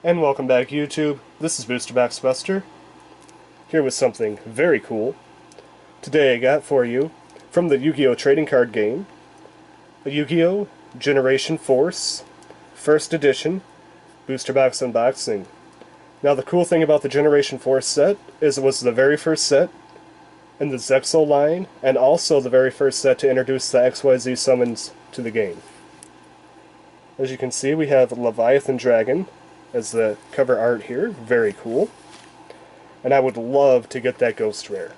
And welcome back, YouTube. This is Booster Box Buster, here with something very cool. Today I got for you, from the Yu-Gi-Oh! Trading card game, a Yu-Gi-Oh! Generation Force, first edition, Booster Box unboxing. Now the cool thing about the Generation Force set is it was the very first set in the Zexal line, and also the very first set to introduce the XYZ summons to the game. As you can see, we have Leviathan Dragon as the cover art here. Very cool. And I would love to get that Ghost Rare.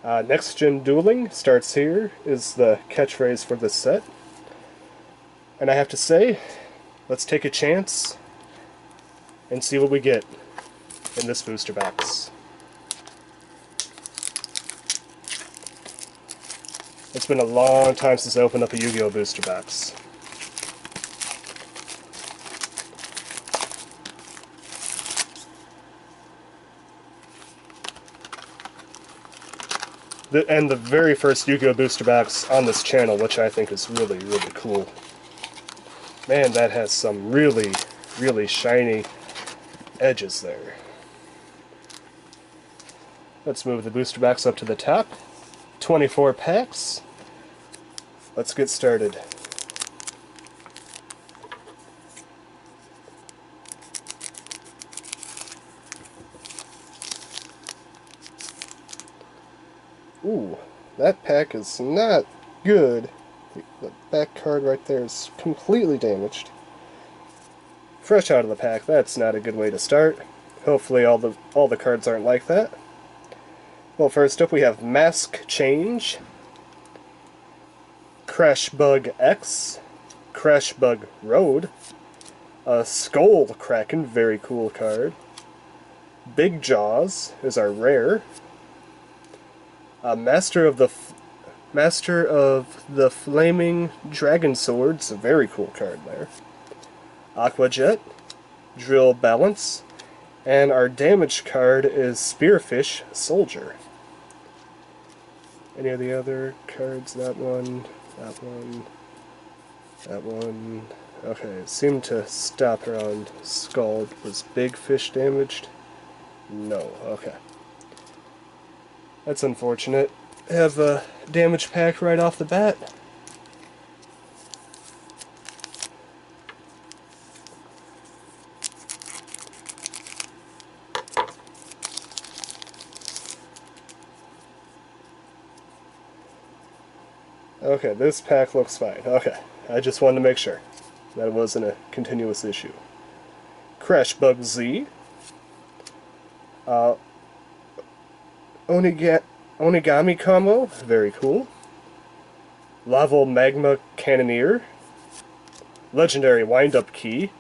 Next Gen Dueling starts here is the catchphrase for this set. And I have to say, let's take a chance and see what we get in this booster box. It's been a long time since I opened up a Yu-Gi-Oh! Booster box. And the very first Yu-Gi-Oh! Booster box on this channel, which I think is really, really cool. Man, that has some really, really shiny edges there. Let's move the booster box up to the top. 24 packs. Let's get started. Ooh, that pack is not good. The back card right there is completely damaged. Fresh out of the pack, that's not a good way to start. Hopefully all the cards aren't like that. Well, first up we have Mask Change, Crash Bug X, Crash Bug Road, Skull Kraken, very cool card. Big Jaws is our rare. Master of the Flaming Dragon Swords, a very cool card there. Aqua Jet, Drill Balance, and our damage card is Spearfish Soldier. Any of the other cards? That one, that one, that one. Okay, it seemed to stop around Skull. Was Big Fish damaged? No, okay. That's unfortunate. Have a damage pack right off the bat. Okay, this pack looks fine. Okay, I just wanted to make sure that it wasn't a continuous issue. Crash Bug Z. Onigami combo, very cool. Lava Magma Cannoneer. Legendary Wind-Up Key.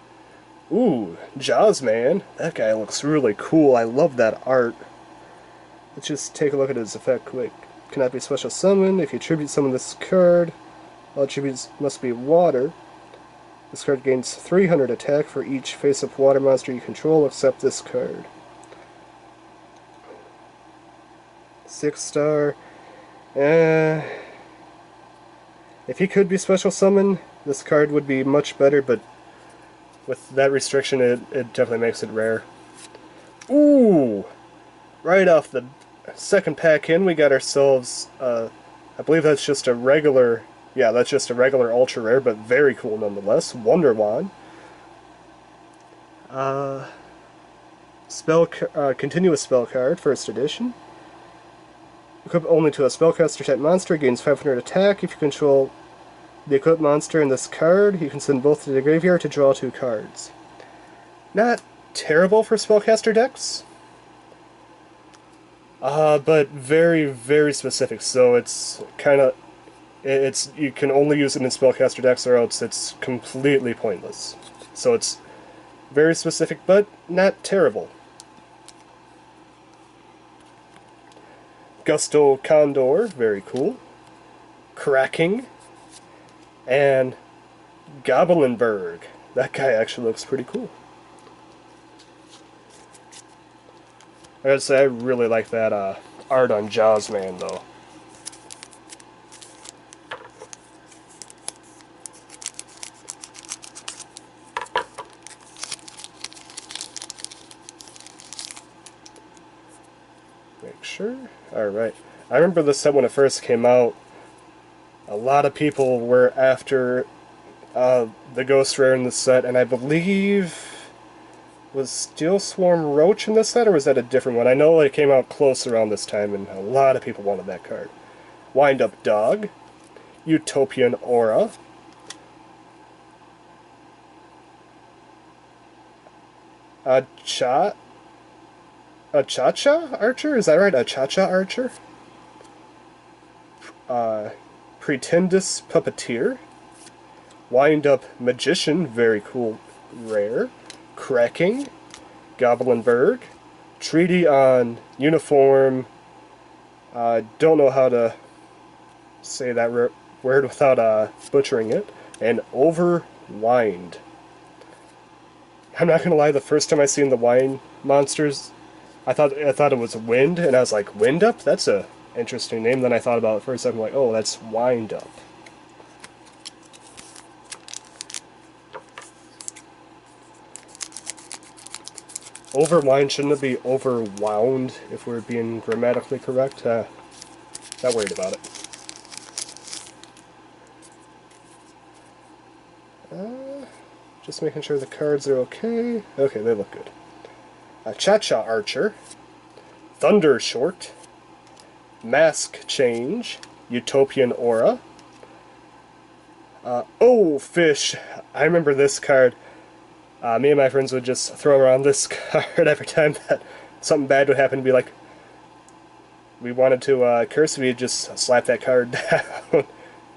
Ooh, Jazzman. That guy looks really cool. I love that art. Let's just take a look at his effect quick. Cannot be special summoned. If you tribute summon this card, all tributes must be water. This card gains 300 attack for each face-up water monster you control except this card. 6-star. If he could be special summoned, this card would be much better, but with that restriction, it definitely makes it rare. Ooh! Right off the second pack in, we got ourselves, I believe that's just a regular, yeah, that's just a regular ultra rare, but very cool nonetheless. Wonder Wand. Continuous spell card, first edition. Equip only to a spellcaster type monster, gains 500 attack. If you control the equipped monster in this card, you can send both to the graveyard to draw 2 cards. Not terrible for spellcaster decks, but very, very specific. So it's kind of, you can only use it in spellcaster decks, or else it's completely pointless. So it's very specific, but not terrible. Gusto Condor, very cool. Cracking. And Goblinberg. That guy actually looks pretty cool. I gotta say, I really like that art on Jazzman, though. Make sure. Alright. I remember this set when it first came out. A lot of people were after the Ghost Rare in the set, and I believe... Was Steel Swarm Roach in this set, or was that a different one? I know it came out close around this time, and a lot of people wanted that card. Wind Up Dog. Utopian Aura. A Cha-Cha Archer? Is that right? A Cha-Cha Archer? Pretendus Puppeteer. Wind Up Magician, very cool, rare. Cracking. Goblinberg. Treaty on Uniform. Don't know how to say that word without butchering it. And Overwind. I'm not gonna lie, the first time I seen the wine monsters, I thought it was Wind, and I was like, Wind Up? That's a interesting name. Then I thought about it for a second, like, oh, that's Wind Up. Overwind, shouldn't it be overwound if we're being grammatically correct? Not worried about it. Just making sure the cards are okay. Okay, they look good. Cha-Cha Archer. Thunder Short. Mask Change. Utopian Aura. Oh, Fish. I remember this card. Me and my friends would just throw around this card every time that something bad would happen. Be like, we wanted to curse, we'd just slap that card down.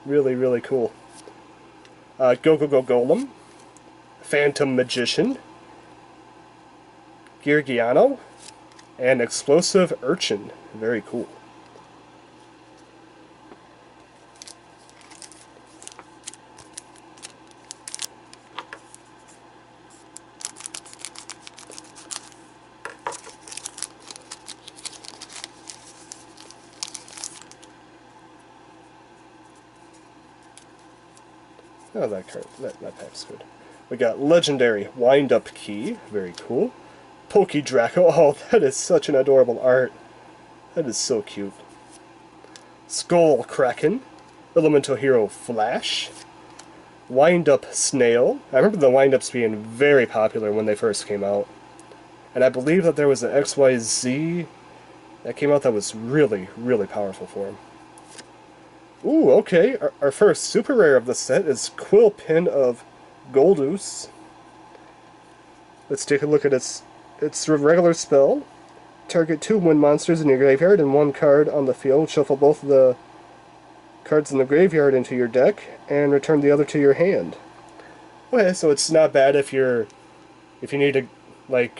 Really, really cool. Go Golem. Phantom Magician. Yugioh. And Explosive Urchin. Very cool. Oh, that card, that pack's good. We got Legendary Wind Up Key, very cool. Pokey Draco, oh, that is such an adorable art. That is so cute. Skull Kraken, Elemental Hero Flash, Wind Up Snail. I remember the Wind Ups being very popular when they first came out. And I believe that there was an XYZ that came out that was really, really powerful for him. Ooh, okay. Our first super rare of the set is Quill Pin of Goldus. Let's take a look at its regular spell. Target 2 wind monsters in your graveyard and 1 card on the field. Shuffle both of the cards in the graveyard into your deck and return the other to your hand. Okay, so it's not bad if you need to like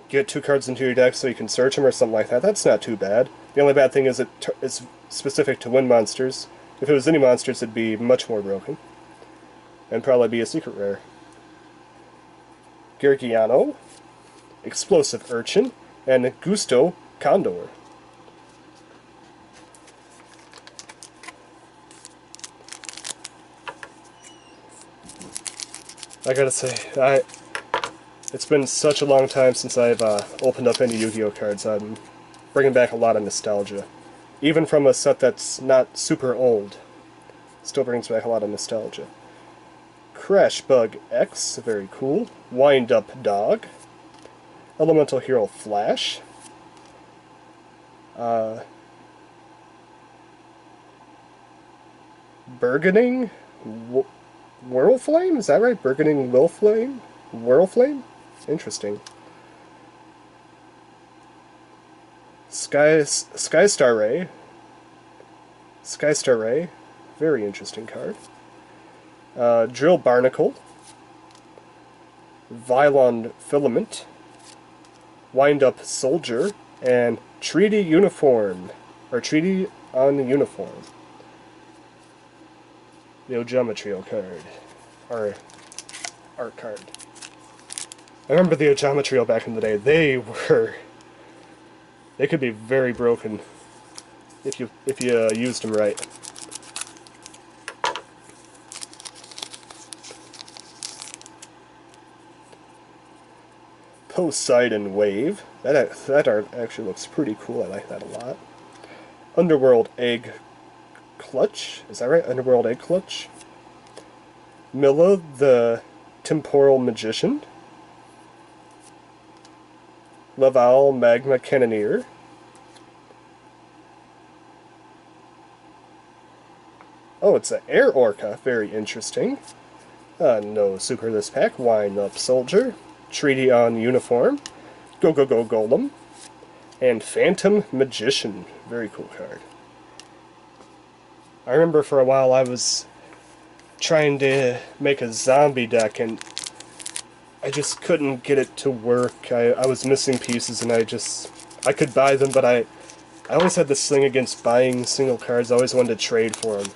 get 2 cards into your deck so you can search them or something like that. That's not too bad. The only bad thing is it's specific to wind monsters. If it was any monsters, it'd be much more broken. And probably be a secret rare. Yugioh, Explosive Urchin, and Gusto Condor. I gotta say, it's been such a long time since I've opened up any Yu-Gi-Oh cards. I'm bringing back a lot of nostalgia. Even from a set that's not super old, still brings back a lot of nostalgia. Crash Bug X, very cool. Wind Up Dog. Elemental Hero Flash. Burgeoning Whirlflame? Is that right? Burgeoning Whirlflame? Whirlflame? Interesting. Skystar Ray. Skystar Ray. Very interesting card. Drill Barnacle. Vylon Filament. Wind Up Soldier. And Treaty Uniform. Or Treaty on Uniform. The Geometry card. Or art card. I remember the Geometry back in the day. They could be very broken if you used them right. Poseidon Wave. That art actually looks pretty cool. I like that a lot. Underworld Egg Clutch. Is that right? Underworld Egg Clutch. Milla, the Temporal Magician. Laval Magma Cannoneer. Oh, it's an Air Orca. Very interesting. No super this pack. Wind Up Soldier. Treaty on Uniform. Go Go Go Golem. And Phantom Magician. Very cool card. I remember for a while I was trying to make a zombie deck and I just couldn't get it to work. I was missing pieces and I could buy them, but I always had this thing against buying single cards. I always wanted to trade for them.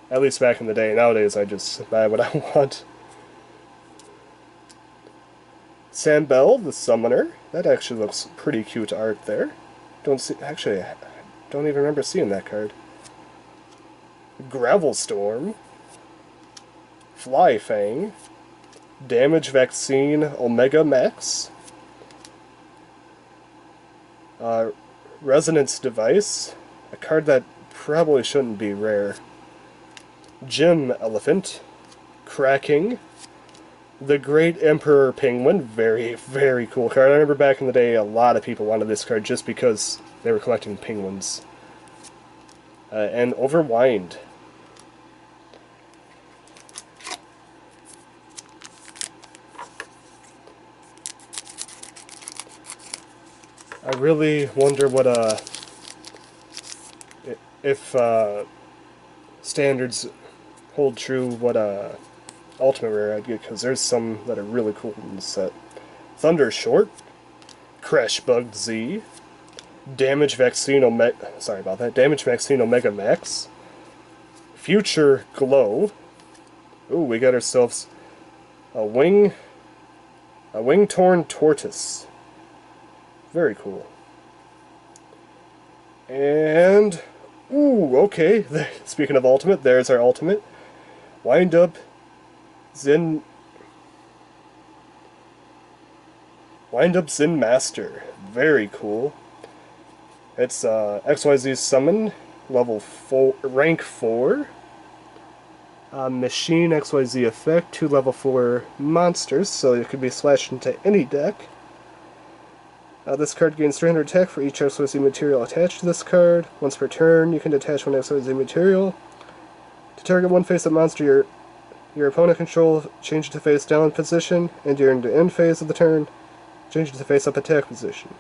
At least back in the day. Nowadays I just buy what I want. Sambel, the Summoner. That actually looks pretty cute art there. Actually, I don't even remember seeing that card. Gravelstorm. Flyfang. Damage Vaccine Omega Max. Resonance Device. A card that probably shouldn't be rare. Gem Elephant. Cracking. The Great Emperor Penguin. Very, very cool card. I remember back in the day a lot of people wanted this card just because they were collecting penguins. And Overwind. I really wonder what if standards hold true, what ultimate rare I'd get, because there's some that are really cool in the set. Thunder Short, Crash Bug Z, Damage Vaccine Damage Vaccine Omega Max, Future Glow. Ooh, we got ourselves a wing-torn tortoise. Very cool. And ooh, okay. Speaking of ultimate, there's our ultimate. Wind Up Zen Master. Very cool. It's XYZ Summon, level 4, rank 4. Machine XYZ effect, 2 level 4 monsters, so it could be splashed into any deck. This card gains 300 attack for each XYZ material attached to this card. Once per turn, you can detach one XYZ material. To target one face-up monster your opponent controls, change it to face-down position, and during the end phase of the turn, change it to face-up attack position.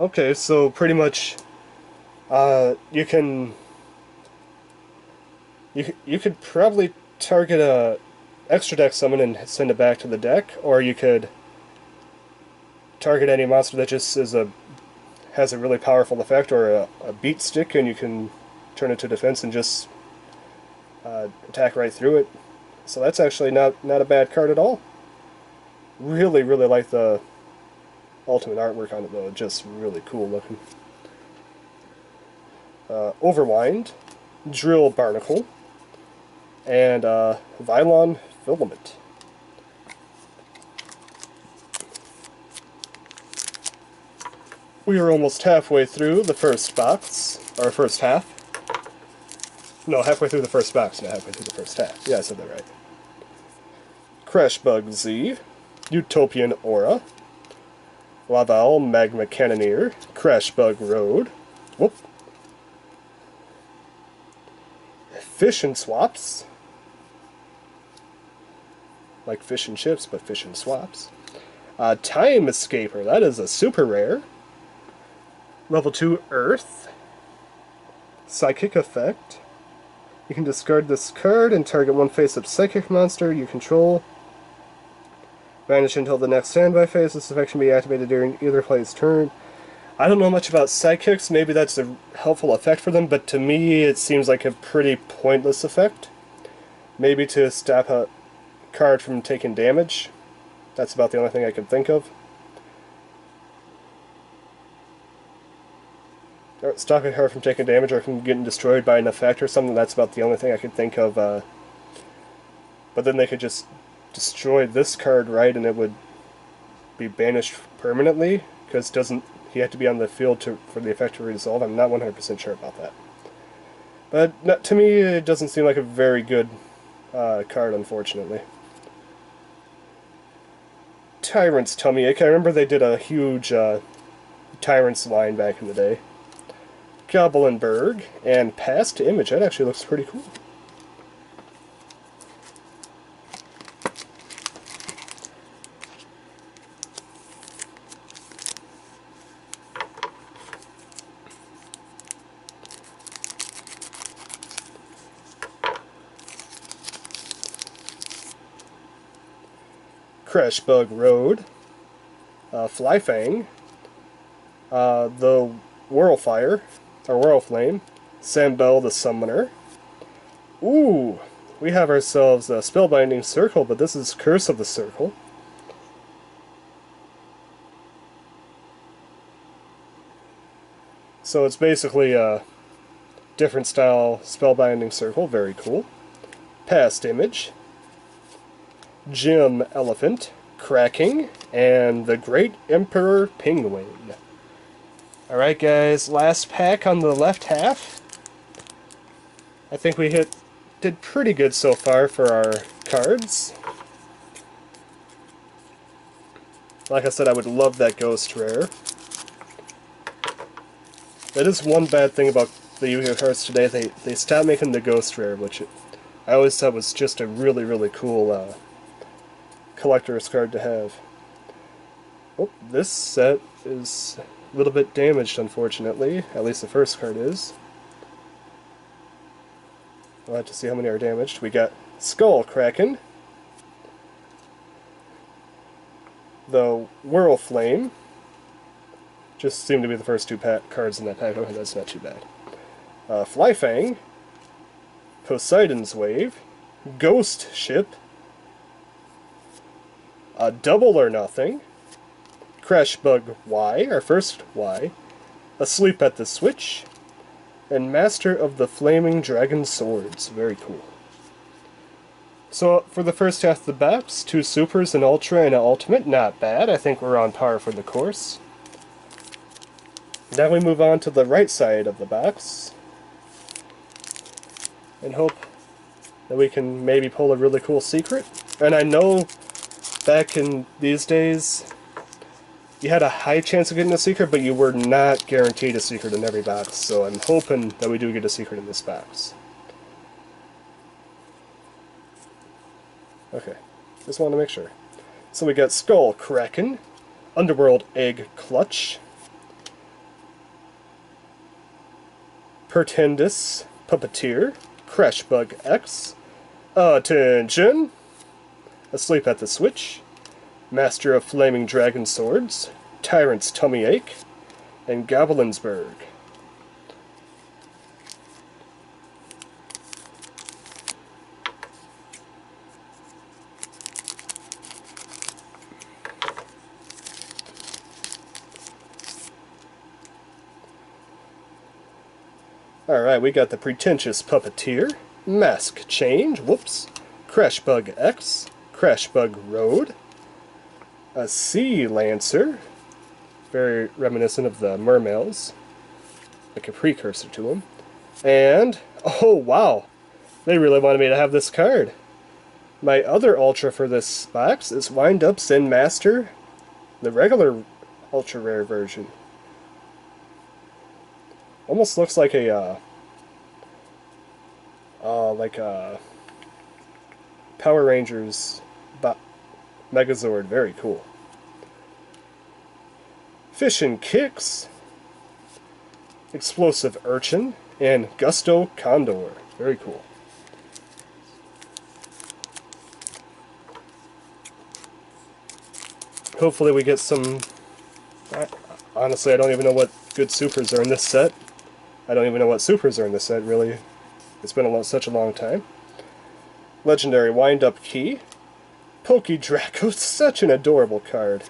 Okay, so pretty much, you could probably target a extra deck summon and send it back to the deck, or you could target any monster that just has a really powerful effect, or a beat stick, and you can turn it to defense and just attack right through it. So that's actually not a bad card at all. Really, really like the ultimate artwork on it though. Just really cool looking. Overwind, Drill Barnacle, and Vylon Filament. We are almost halfway through the first box, or first half. No, halfway through the first box, not halfway through the first half. Yeah, I said that right. Crash Bug Z, Utopian Aura, Laval Magma Cannoneer, Crash Bug Road, whoop, Fish and Swaps, like fish and chips, but fish and swaps. Time Escaper, that is a super rare. Level 2 Earth. Psychic Effect. You can discard this card and target one face-up psychic monster you control. Vanish until the next standby phase. This effect can be activated during either player's turn. I don't know much about psychics. Maybe that's a helpful effect for them, but to me it seems like a pretty pointless effect. Maybe to stop a card from taking damage. That's about the only thing I can think of. Or stop a card from taking damage or from getting destroyed by an effect or something. That's about the only thing I can think of but then they could just destroy this card, right, and it would be banished permanently, because he had to be on the field for the effect to resolve. I'm not 100% sure about that. But to me, it doesn't seem like a very good card, unfortunately. Tyrant's Tummy Ache. I remember they did a huge Tyrant's line back in the day. Goblinberg and Past Image. That actually looks pretty cool. Crashbug Road, Flyfang, the Whirlfire, or Whirlflame, Sambel the Summoner. Ooh, we have ourselves a Spellbinding Circle, but this is Curse of the Circle. So it's basically a different style Spellbinding Circle, very cool. Past Image, Gym Elephant, Cracking, and the Great Emperor Penguin. Alright guys, last pack on the left half. I think we did pretty good so far for our cards. Like I said, I would love that Ghost Rare. That is one bad thing about the Yu-Gi-Oh cards today. They stopped making the Ghost Rare, which I always thought was just a really, really cool collector's card to have. Oh, this set is a little bit damaged, unfortunately. At least the first card is. We'll have to see how many are damaged. We got Skull Kraken, the Whirlflame. Just seem to be the first two cards in that pack. Okay, that's not too bad. Flyfang, Poseidon's Wave, Ghost Ship, Double or Nothing, Crashbug Y, our first Y, Asleep at the Switch, and Master of the Flaming Dragon Swords. Very cool. So for the first half of the box, 2 Supers, an Ultra, and an Ultimate. Not bad. I think we're on par for the course. Now we move on to the right side of the box and hope that we can maybe pull a really cool secret. And I know back in these days you had a high chance of getting a secret, but you were not guaranteed a secret in every box, so I'm hoping that we do get a secret in this box. Okay, just want to make sure. So we got Skull Kraken, Underworld Egg Clutch, Pertendis Puppeteer, Crashbug X, Attention, Asleep at the Switch, Master of Flaming Dragon Swords, Tyrant's Tummy Ache, and Goblinsburg. Alright, we got the Pretentious Puppeteer, Mask Change, whoops, Crashbug X, Crashbug Road, a Sea Lancer, very reminiscent of the Mermails, like a precursor to them, and, oh wow, they really wanted me to have this card. My other Ultra for this box is Wind Up Zen Master, the regular Ultra Rare version. Almost looks like a Power Rangers Megazord. Very cool. Fish and Kicks, Explosive Urchin, and Gusto Condor. Very cool. Hopefully we get some... Honestly, I don't even know what good supers are in this set. I don't even know what supers are in this set, really. It's been such a long time. Legendary Wind-Up Key. Poke-Draco, such an adorable card.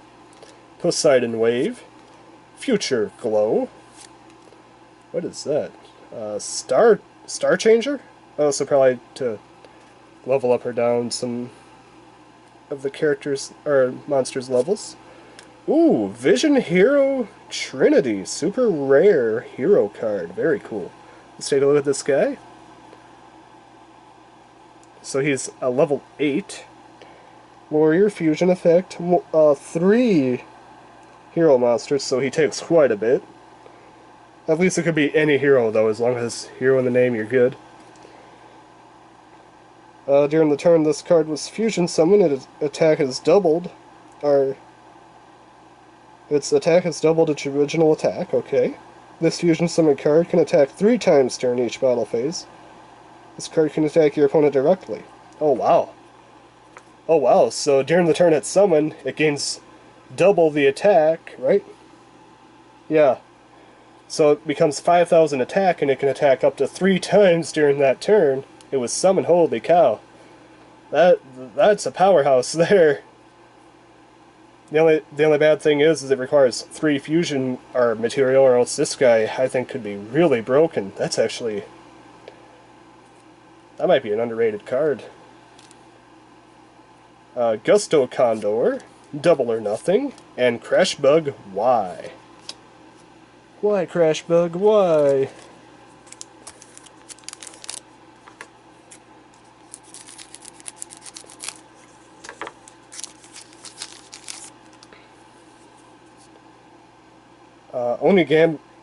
Poseidon Wave. Future Glow. What is that? Star Changer? Oh, so probably to level up or down some of the characters or monsters' levels. Ooh, Vision Hero Trinity, super rare hero card. Very cool. Let's take a look at this guy. So he's a level 8 warrior fusion effect, 3 hero monsters, so he takes quite a bit. At least it could be any hero though, as long as hero in the name, you're good. During the turn this card was fusion summoned, its attack is doubled, its attack has doubled its original attack, okay. This fusion summon card can attack 3 times during each battle phase. This card can attack your opponent directly. Oh wow. Oh wow, so during the turn it's summoned, it gains double the attack, right? Yeah. So it becomes 5,000 attack, and it can attack up to 3 times during that turn. It was summoned, holy cow. That's a powerhouse there. The only bad thing is it requires 3 fusion or material, or else this guy I think could be really broken. That's actually, that might be an underrated card. Gusto Condor, Double or Nothing, and Crash Bug Y. Why, Crash Bug, why?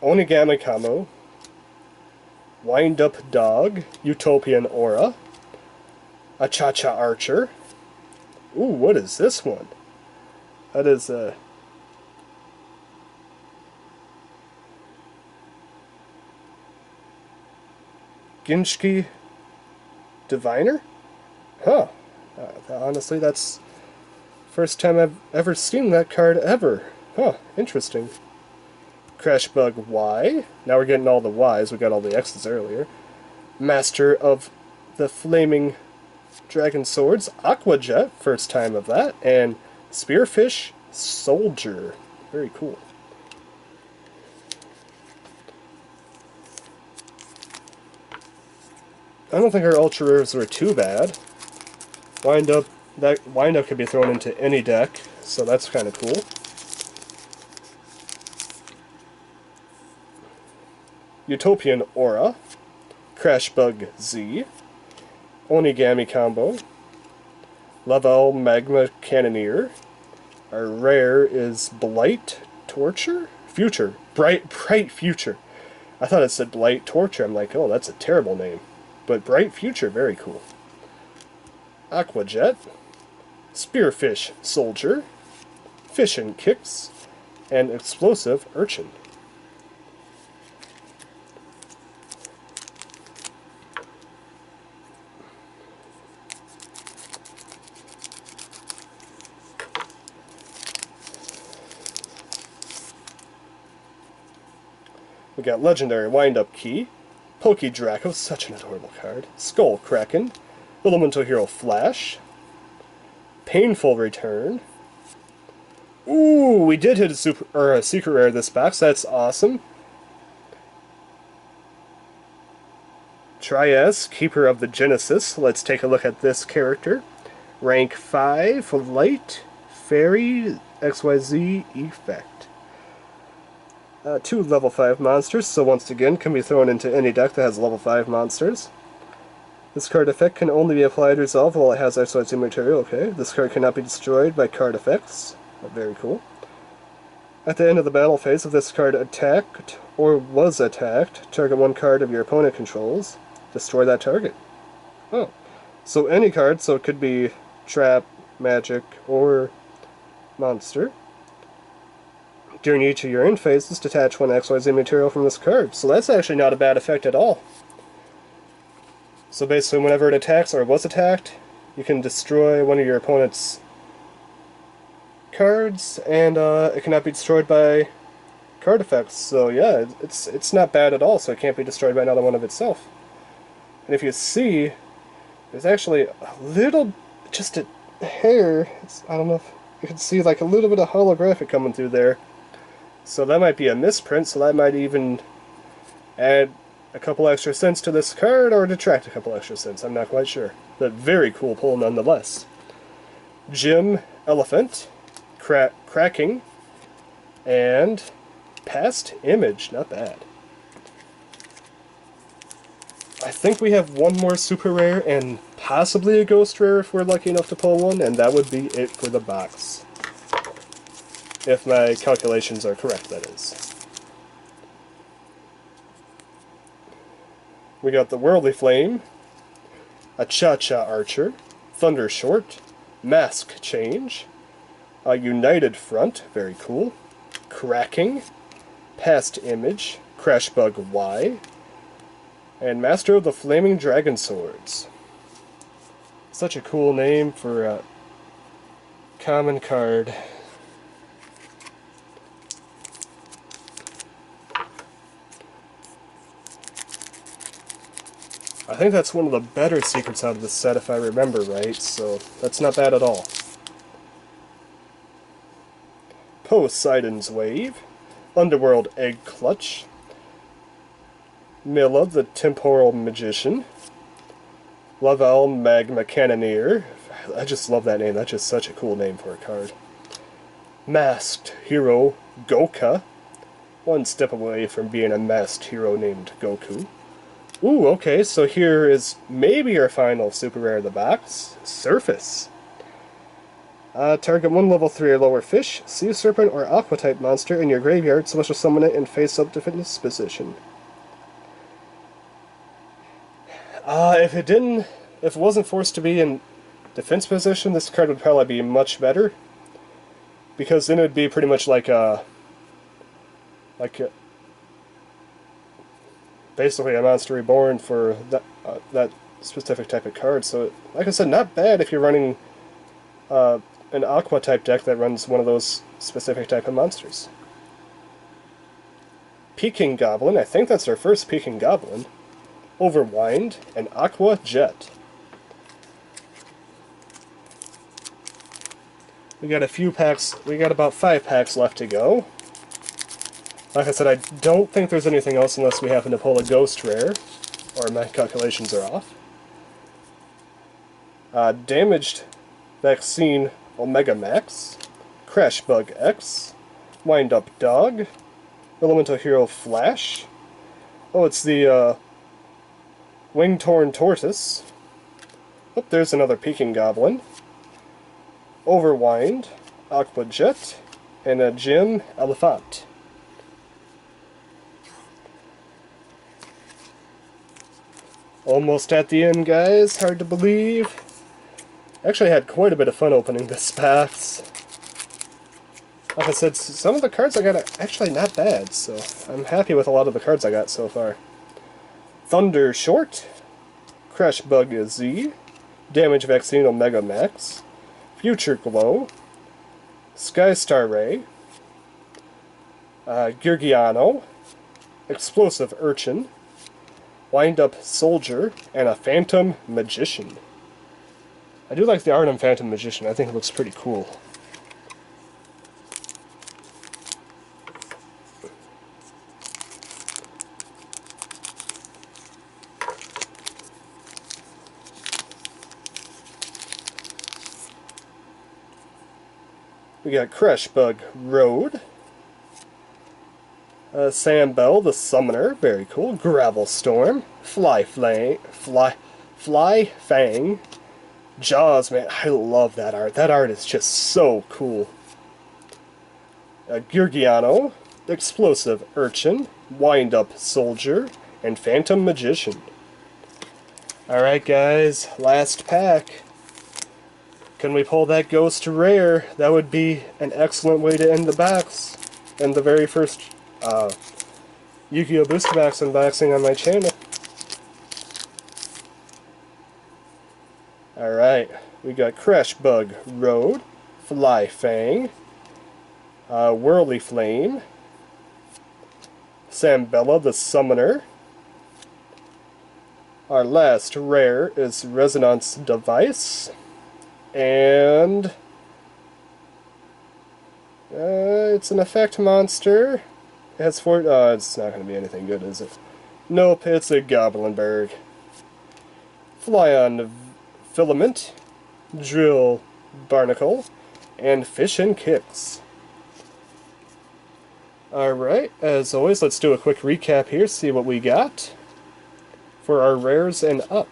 Onigami Kamo, Wind Up Dog, Utopian Aura, a Cha-Cha Archer. Ooh, what is this one? That is a Ginshiki Diviner? Huh. Honestly, that's first time I've ever seen that card ever. Huh, interesting. Crash Bug Y. Now we're getting all the Ys. We got all the X's earlier. Master of the Flaming Dragon Swords. Aqua Jet. First time of that. And Spearfish Soldier. Very cool. I don't think our ultra rares were too bad. Wind Up could be thrown into any deck, so that's kind of cool. Utopian Aura, Crash Bug Z, Onigami Combo, Laval Magma Cannoneer. Our rare is Blight Torture? Future. Bright Future. I thought it said Blight Torture. I'm like, oh, that's a terrible name. But Bright Future, very cool. Aqua Jet, Spearfish Soldier, Fishin' Kicks, and Explosive Urchin. We got Legendary Wind-Up Key, Poke Draco, such an adorable card, Skull Kraken, Elemental Hero Flash, Painful Return. Ooh, we did hit a secret rare this box, that's awesome. Trias, Keeper of the Genesis. Let's take a look at this character. Rank 5, Light, Fairy, XYZ Effect. 2 level 5 monsters, so once again can be thrown into any deck that has level 5 monsters. This card effect can only be applied or resolved while it has XYZ material, okay. This card cannot be destroyed by card effects. Very cool. At the end of the battle phase, if this card attacked or was attacked, target 1 card of your opponent controls, destroy that target. Oh. So any card, so it could be trap, magic, or monster. During each of your end phases, detach 1 XYZ material from this card. So that's actually not a bad effect at all. So basically, whenever it attacks or was attacked, you can destroy one of your opponent's cards, and it cannot be destroyed by card effects. So yeah, it's not bad at all, so it can't be destroyed by another one of itself. And if you see, there's actually a little, just a hair, I don't know if you can see like a little bit of holographic coming through there. So that might be a misprint, so that might even add a couple extra cents to this card or detract a couple extra cents. I'm not quite sure. But very cool pull nonetheless. Jim Elephant, Cracking, and Past Image. Not bad. I think we have one more super rare and possibly a ghost rare if we're lucky enough to pull one, and that would be it for the box. If my calculations are correct, that is. We got the Worldly Flame, a Cha-Cha Archer, Thunder Short, Mask Change, a United Front, very cool, Cracking, Past Image, Crashbug Y, and Master of the Flaming Dragon Swords. Such a cool name for a common card. I think that's one of the better secrets out of this set if I remember right, so that's not bad at all. Poseidon's Wave, Underworld Egg Clutch, Milla the Temporal Magician, Laval Magma Cannoneer. I just love that name, that's just such a cool name for a card. Masked Hero Goka, one step away from being a masked hero named Goku. Ooh, okay, so here is maybe our final super rare of the box, Surface. Target one level 3 or lower fish, sea serpent, or aqua type monster in your graveyard, special summon it in face-up defense position. If it wasn't forced to be in defense position, this card would probably be much better, because then it would be pretty much basically a Monster Reborn for that specific type of card. So, like I said, not bad if you're running an Aqua type deck that runs one of those specific type of monsters. Peking Goblin, I think that's our first Peking Goblin. Overwind, and Aqua Jet. We got a few packs, we got about 5 packs left to go. Like I said, I don't think there's anything else unless we happen to pull a ghost rare, or my calculations are off. Damaged Vaccine Omega Max, Crashbug X, Wind Up Dog, Elemental Hero Flash. Oh, it's the Wing-Torn Tortoise. Oh, there's another Peking Goblin. Overwind, Aqua Jet, and a Jim Elephant. Almost at the end, guys. Hard to believe. Actually had quite a bit of fun opening this packs. Like I said, some of the cards I got are actually not bad, so I'm happy with a lot of the cards I got so far. Thunder Short, Crashbug Z, Damage Vaccine Omega Max, Future Glow, Sky Star Ray, Yugioh, Explosive Urchin, Wind Up Soldier, and a Phantom Magician. I do like the art on Phantom Magician. I think it looks pretty cool. We got Crashbug Road, Sam Bell the Summoner, very cool. Gravel Storm, Fly Fang, Jaws, man, I love that art. That art is just so cool. Yugioh, Explosive Urchin, Wind Up Soldier, and Phantom Magician. Alright guys, last pack. Can we pull that ghost rare? That would be an excellent way to end the box. And the very first Yu-Gi-Oh! Booster Box unboxing on my channel. Alright, we got Crashbug Road, Fly Fang, Whirly Flame, Sambella the Summoner. Our last rare is Resonance Device, and it's an effect monster. It has 4. It's not going to be anything good, is it? Nope, it's a Goblinberg. Fly-on Filament, Drill Barnacle, and Fish and Kicks. Alright, as always, let's do a quick recap here, see what we got for our rares and up.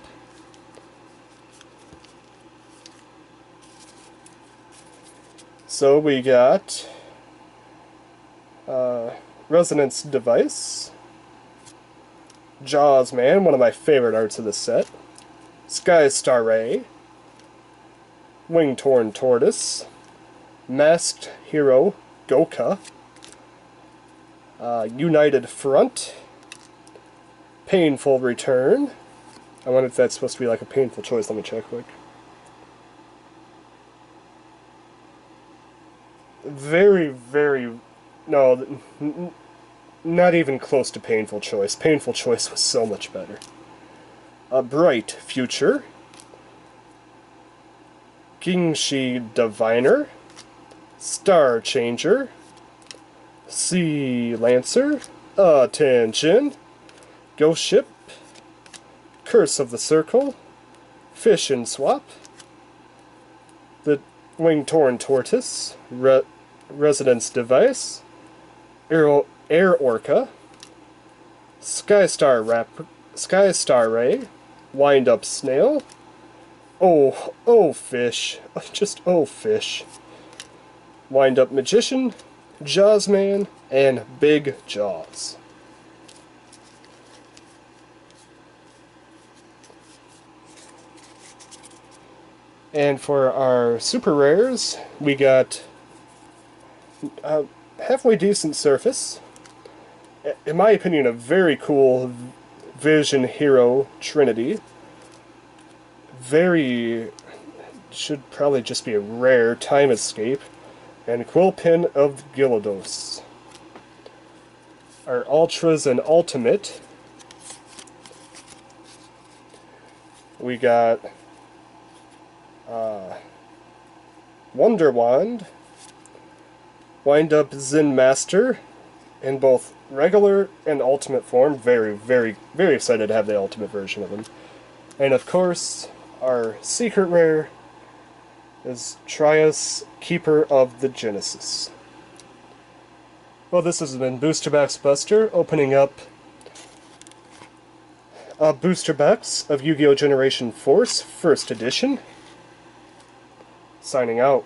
So we got Resonance Device, Jaws Man, one of my favorite arts of the set, Sky Star Ray, Wing Torn Tortoise, Masked Hero Goka, United Front, Painful Return. I wonder if that's supposed to be like a painful choice. Let me check quick. No, not even close to Painful Choice. Painful Choice was so much better. A Bright Future, Kingshi Diviner, Star Changer, Sea Lancer, Attention, Ghost Ship, Curse of the Circle, Fish and Swap, the Wing Torn Tortoise, Resonance Device, Air Orca, Sky Star Ray, Wind Up Snail, oh Fish, just oh Fish, Wind Up Magician, Jaws Man, and Big Jaws. And for our super rares, we got halfway decent Surface. In my opinion, a very cool Vision Hero Trinity. Should probably just be a rare Time Escape. And Quillpin of Gyarados. Our Ultras and Ultimate. We got Wonder Wand, Wind Up Zen Master, in both regular and ultimate form. Very, very, very excited to have the ultimate version of him. And of course, our secret rare is Trias, Keeper of the Genesis. Well, this has been Booster Box Buster, opening up a booster box of Yu-Gi-Oh! Generation Force, First Edition. Signing out.